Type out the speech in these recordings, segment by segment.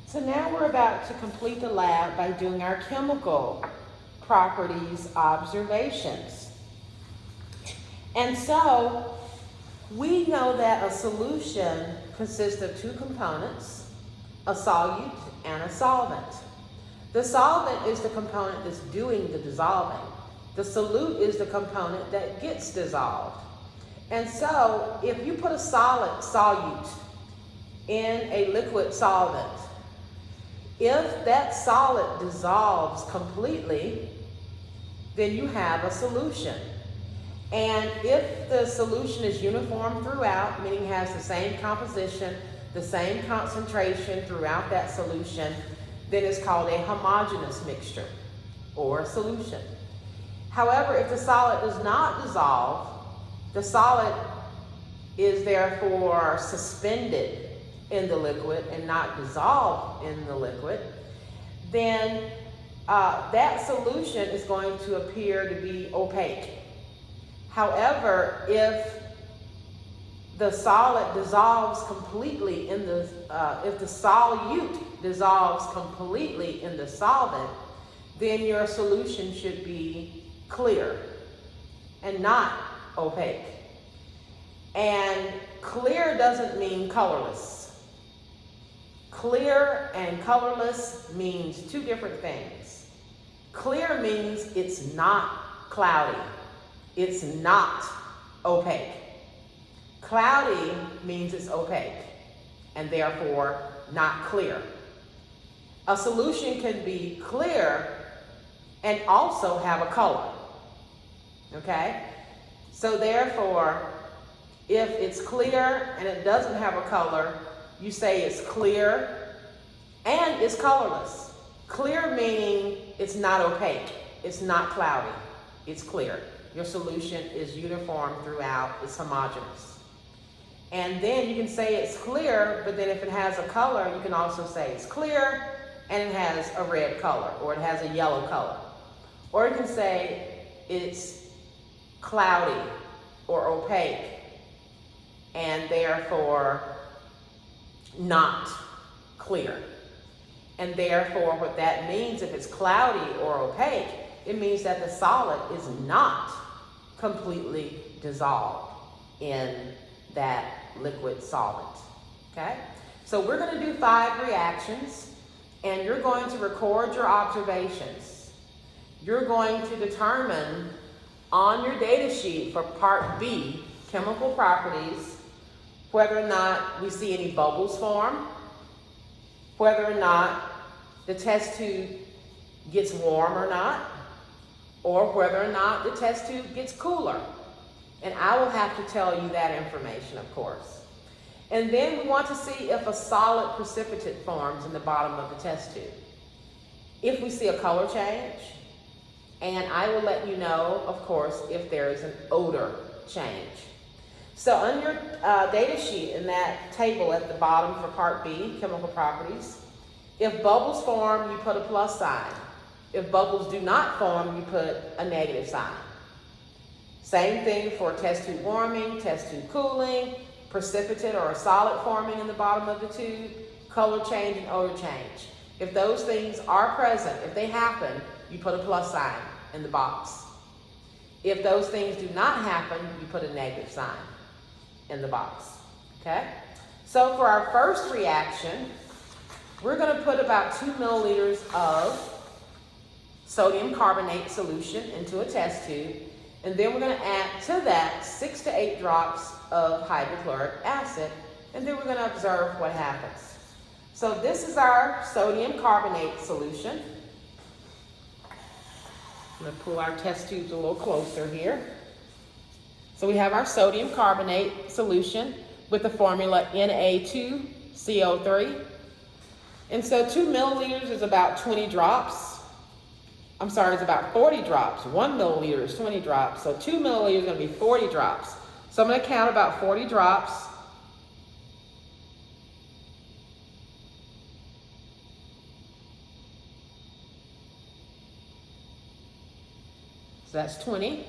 So now we're about to complete the lab by doing our chemical properties observations. And so we know that a solution consists of two components, a solute and a solvent. The solvent is the component that's doing the dissolving. The solute is the component that gets dissolved. And so if you put a solid solute in a liquid solvent, if that solid dissolves completely, then you have a solution. And if the solution is uniform throughout, meaning has the same composition, the same concentration throughout that solution, then it's called a homogeneous mixture or solution. However, if the solid does not dissolve, the solid is therefore suspended in the liquid and not dissolved in the liquid, then that solution is going to appear to be opaque. However, if the solid dissolves completely in the, if the solute dissolves completely in the solvent, then your solution should be clear and not opaque. And clear doesn't mean colorless. Clear and colorless means two different things. Clear means it's not cloudy. It's not opaque. Cloudy means it's opaque and therefore not clear. A solution can be clear and also have a color. Okay? So therefore, if it's clear and it doesn't have a color, you say it's clear and it's colorless. Clear meaning it's not opaque, it's not cloudy, it's clear. Your solution is uniform throughout, it's homogeneous. And then you can say it's clear, but then if it has a color, you can also say it's clear and it has a red color, or it has a yellow color. Or you can say it's cloudy or opaque and therefore not clear. And therefore what that means, if it's cloudy or opaque, it means that the solid is not completely dissolved in that liquid solvent. Okay? So we're going to do 5 reactions and you're going to record your observations. You're going to determine on your data sheet for part B, chemical properties, whether or not we see any bubbles form, whether or not the test tube gets warm or not, or whether or not the test tube gets cooler. And I will have to tell you that information, of course. And then we want to see if a solid precipitate forms in the bottom of the test tube. If we see a color change, and I will let you know, of course, if there is an odor change. So on your data sheet in that table at the bottom for part B, chemical properties, if bubbles form, you put a plus sign. If bubbles do not form, you put a negative sign. Same thing for test tube warming, test tube cooling, precipitate or a solid forming in the bottom of the tube, color change and odor change. If those things are present, if they happen, you put a plus sign in the box. If those things do not happen, you put a negative sign in the box. Okay? So for our first reaction, we're going to put about 2 milliliters of sodium carbonate solution into a test tube, and then we're going to add to that 6 to 8 drops of hydrochloric acid, and then we're going to observe what happens. So this is our sodium carbonate solution. I'm going to pull our test tubes a little closer here. So we have our sodium carbonate solution with the formula Na2CO3. And so 2 milliliters is about 20 drops. I'm sorry, it's about 40 drops. 1 milliliter is 20 drops. So 2 milliliters is going to be 40 drops. So I'm going to count about 40 drops. So that's 20.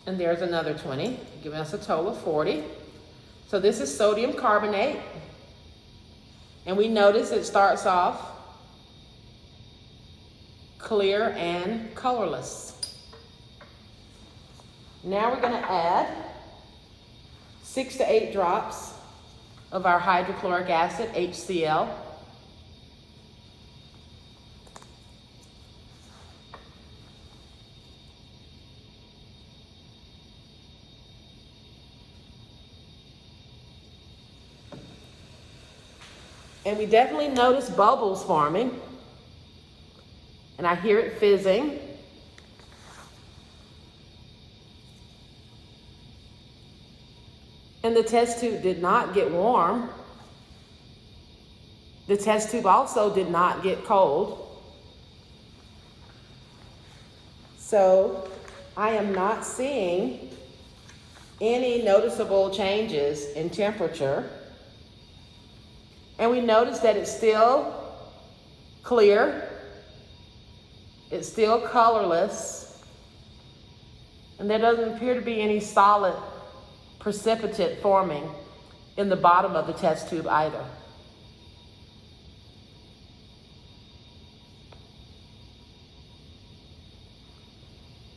And there's another 20, giving us a total of 40. So this is sodium carbonate. And we notice it starts off clear and colorless. Now we're going to add 6 to 8 drops of our hydrochloric acid, HCl. And we definitely notice bubbles forming. And I hear it fizzing. And the test tube did not get warm. The test tube also did not get cold. So I am not seeing any noticeable changes in temperature. And we notice that it's still clear. It's still colorless. And there doesn't appear to be any solid precipitate forming in the bottom of the test tube either.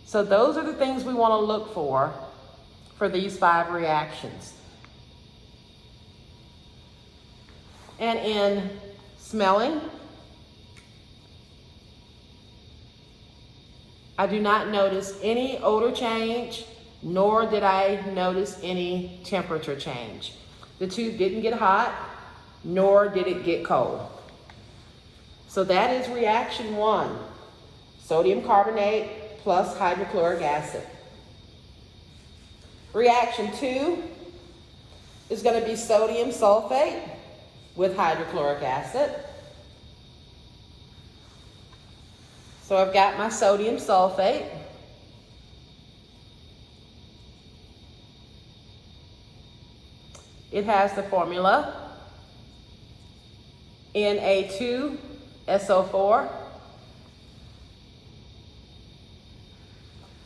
So those are the things we want to look for these 5 reactions. And in smelling, I do not notice any odor change, nor did I notice any temperature change. The tube didn't get hot, nor did it get cold. So that is reaction 1, sodium carbonate plus hydrochloric acid. Reaction 2 is going to be sodium sulfate with hydrochloric acid. So I've got my sodium sulfate. It has the formula Na2SO4.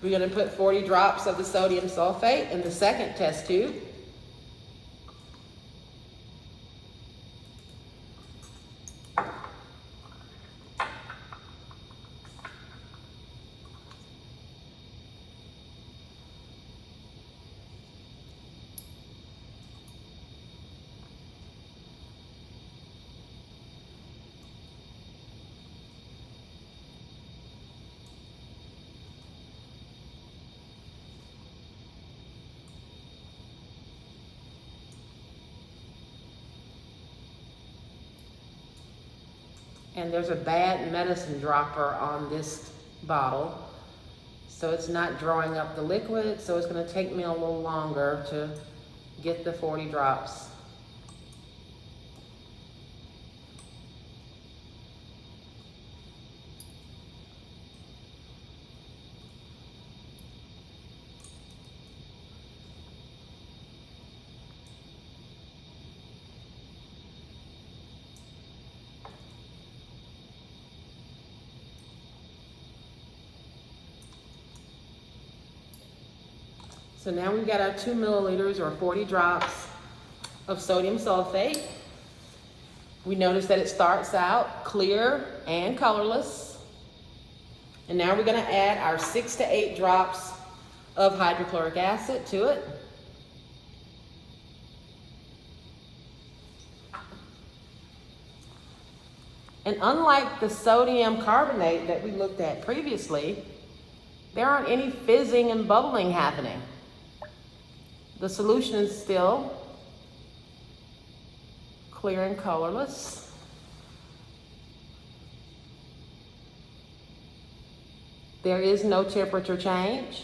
We're going to put 40 drops of the sodium sulfate in the second test tube. And there's a bad medicine dropper on this bottle, so it's not drawing up the liquid, so it's going to take me a little longer to get the 40 drops. So now we've got our 2 milliliters or 40 drops of sodium sulfate. We notice that it starts out clear and colorless. And now we're going to add our 6 to 8 drops of hydrochloric acid to it. And unlike the sodium carbonate that we looked at previously, there aren't any fizzing and bubbling happening. The solution is still clear and colorless. There is no temperature change.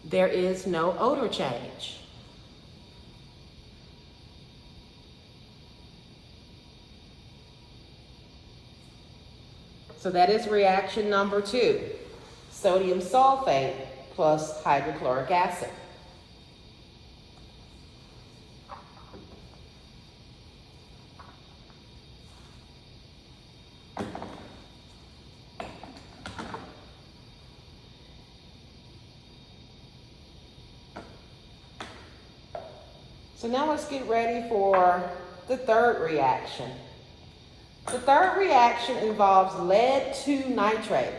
There is no odor change. So that is reaction number 2, sodium sulfate plus hydrochloric acid. So now let's get ready for the third reaction. The third reaction involves lead 2 nitrate.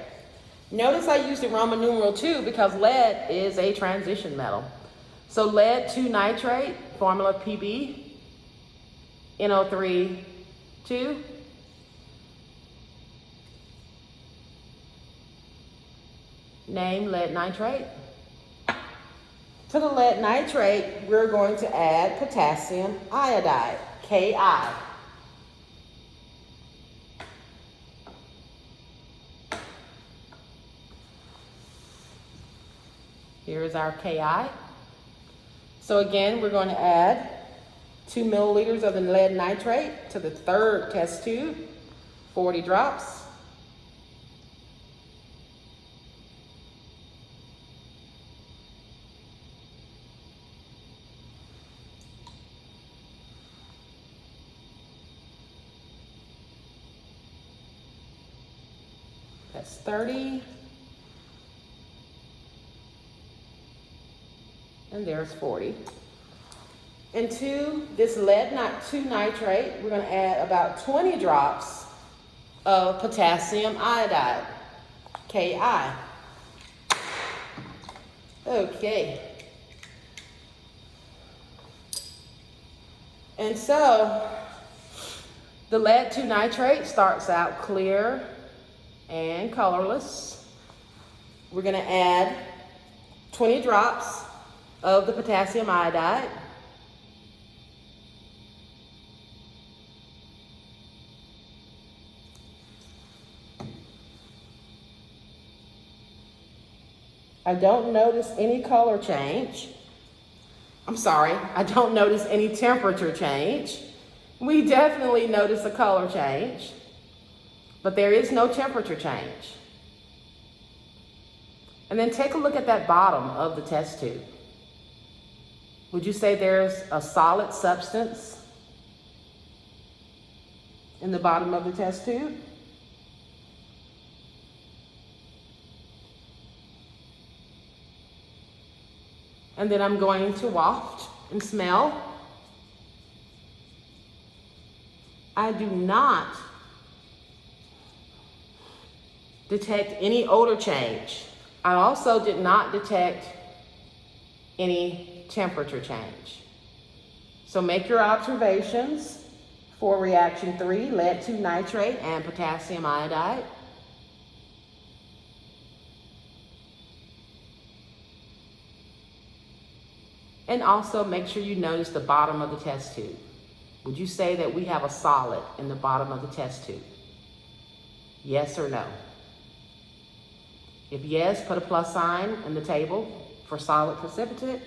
Notice I used the Roman numeral 2 because lead is a transition metal. So lead 2 nitrate, formula Pb, NO3, 2. Name lead nitrate. To the lead nitrate, we're going to add potassium iodide, Ki. Here is our Ki. So again, we're going to add 2 milliliters of the lead nitrate to the third test tube, 40 drops. That's 30. And there's 40. Into this lead 2 nitrate, we're going to add about 20 drops of potassium iodide, Ki. Okay. And so the lead 2 nitrate starts out clear and colorless. We're going to add 20 drops of the potassium iodide. I don't notice any color change. I don't notice any temperature change. We definitely notice a color change, but there is no temperature change. And then take a look at that bottom of the test tube. Would you say there's a solid substance in the bottom of the test tube? And then I'm going to waft and smell. I do not detect any odor change. I also did not detect any temperature change. So make your observations for reaction 3, lead 2 nitrate and potassium iodide. And also make sure you notice the bottom of the test tube. Would you say that we have a solid in the bottom of the test tube? Yes or no? If yes, put a plus sign in the table for solid precipitate.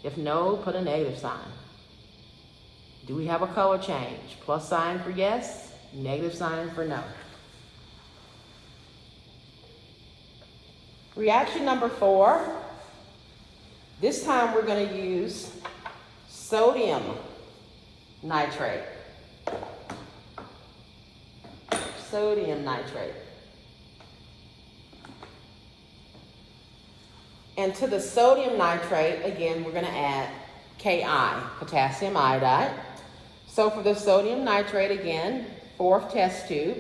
If no, put a negative sign. Do we have a color change? Plus sign for yes, negative sign for no. Reaction number 4. This time we're going to use sodium nitrate. Sodium nitrate. And to the sodium nitrate, again, we're going to add Ki, potassium iodide. So for the sodium nitrate, again, 4th test tube,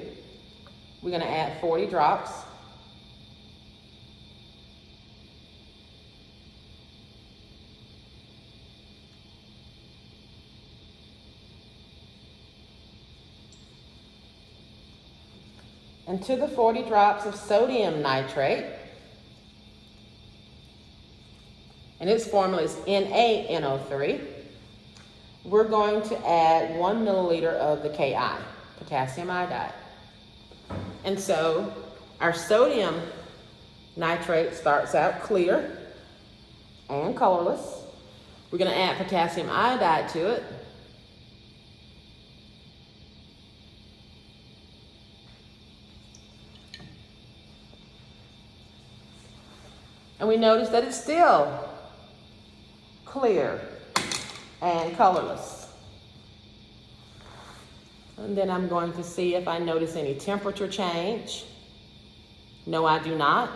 we're going to add 40 drops. And to the 40 drops of sodium nitrate, and its formula is NaNO3, we're going to add 1 milliliter of the Ki, potassium iodide. And so our sodium nitrate starts out clear and colorless. We're going to add potassium iodide to it. And we notice that it's still clear and colorless. And then I'm going to see if I notice any temperature change. No, I do not.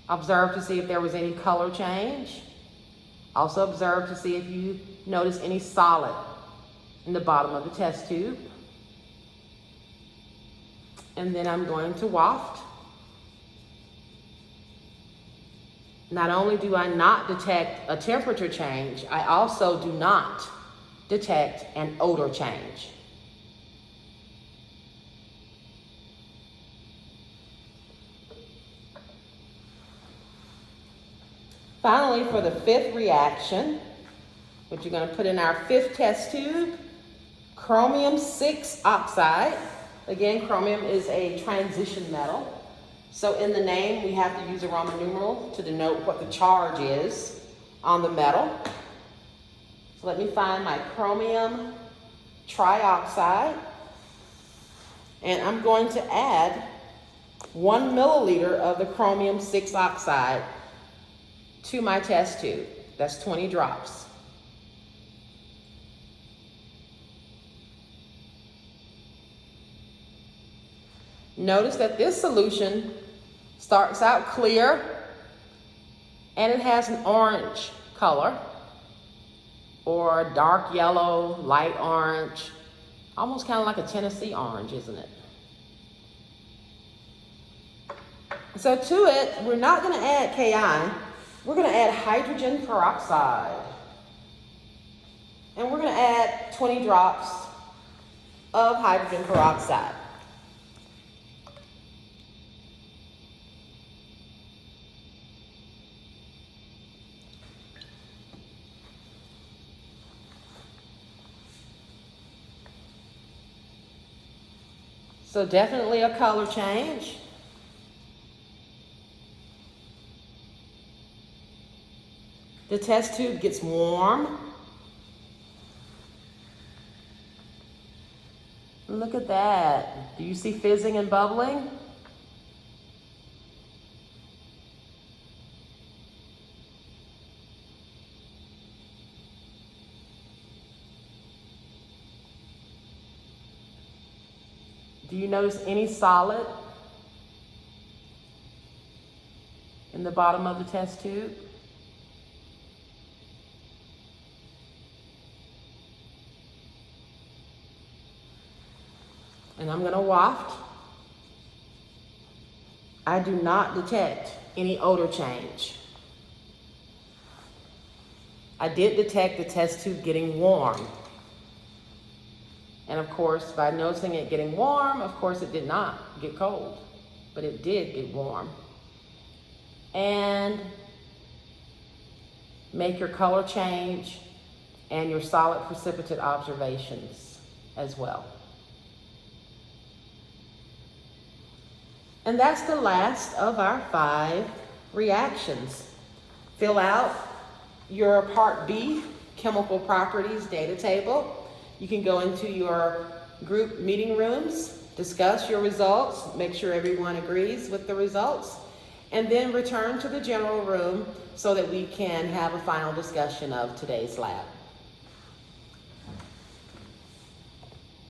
Observe to see if there was any color change. Also observe to see if you notice any solid in the bottom of the test tube. And then I'm going to waft. Not only do I not detect a temperature change, I also do not detect an odor change. Finally, for the fifth reaction, which you're going to put in our fifth test tube, chromium 6 oxide. Again, chromium is a transition metal. So in the name, we have to use a Roman numeral to denote what the charge is on the metal. So let me find my chromium trioxide. And I'm going to add 1 milliliter of the chromium 6 oxide to my test tube. That's 20 drops. Notice that this solution starts out clear and it has an orange color or dark yellow, light orange, almost kind of like a Tennessee orange, isn't it? So to it, we're not going to add Ki, we're going to add hydrogen peroxide. And we're going to add 20 drops of hydrogen peroxide. So definitely a color change. The test tube gets warm. Look at that. Do you see fizzing and bubbling? Do you notice any solid in the bottom of the test tube? And I'm going to waft. I do not detect any odor change. I did detect the test tube getting warm. And of course, by noticing it getting warm, of course it did not get cold, but it did get warm. And make your color change and your solid precipitate observations as well. And that's the last of our 5 reactions. Fill out your Part B chemical properties data table. You can go into your group meeting rooms, discuss your results, make sure everyone agrees with the results, and then return to the general room so that we can have a final discussion of today's lab.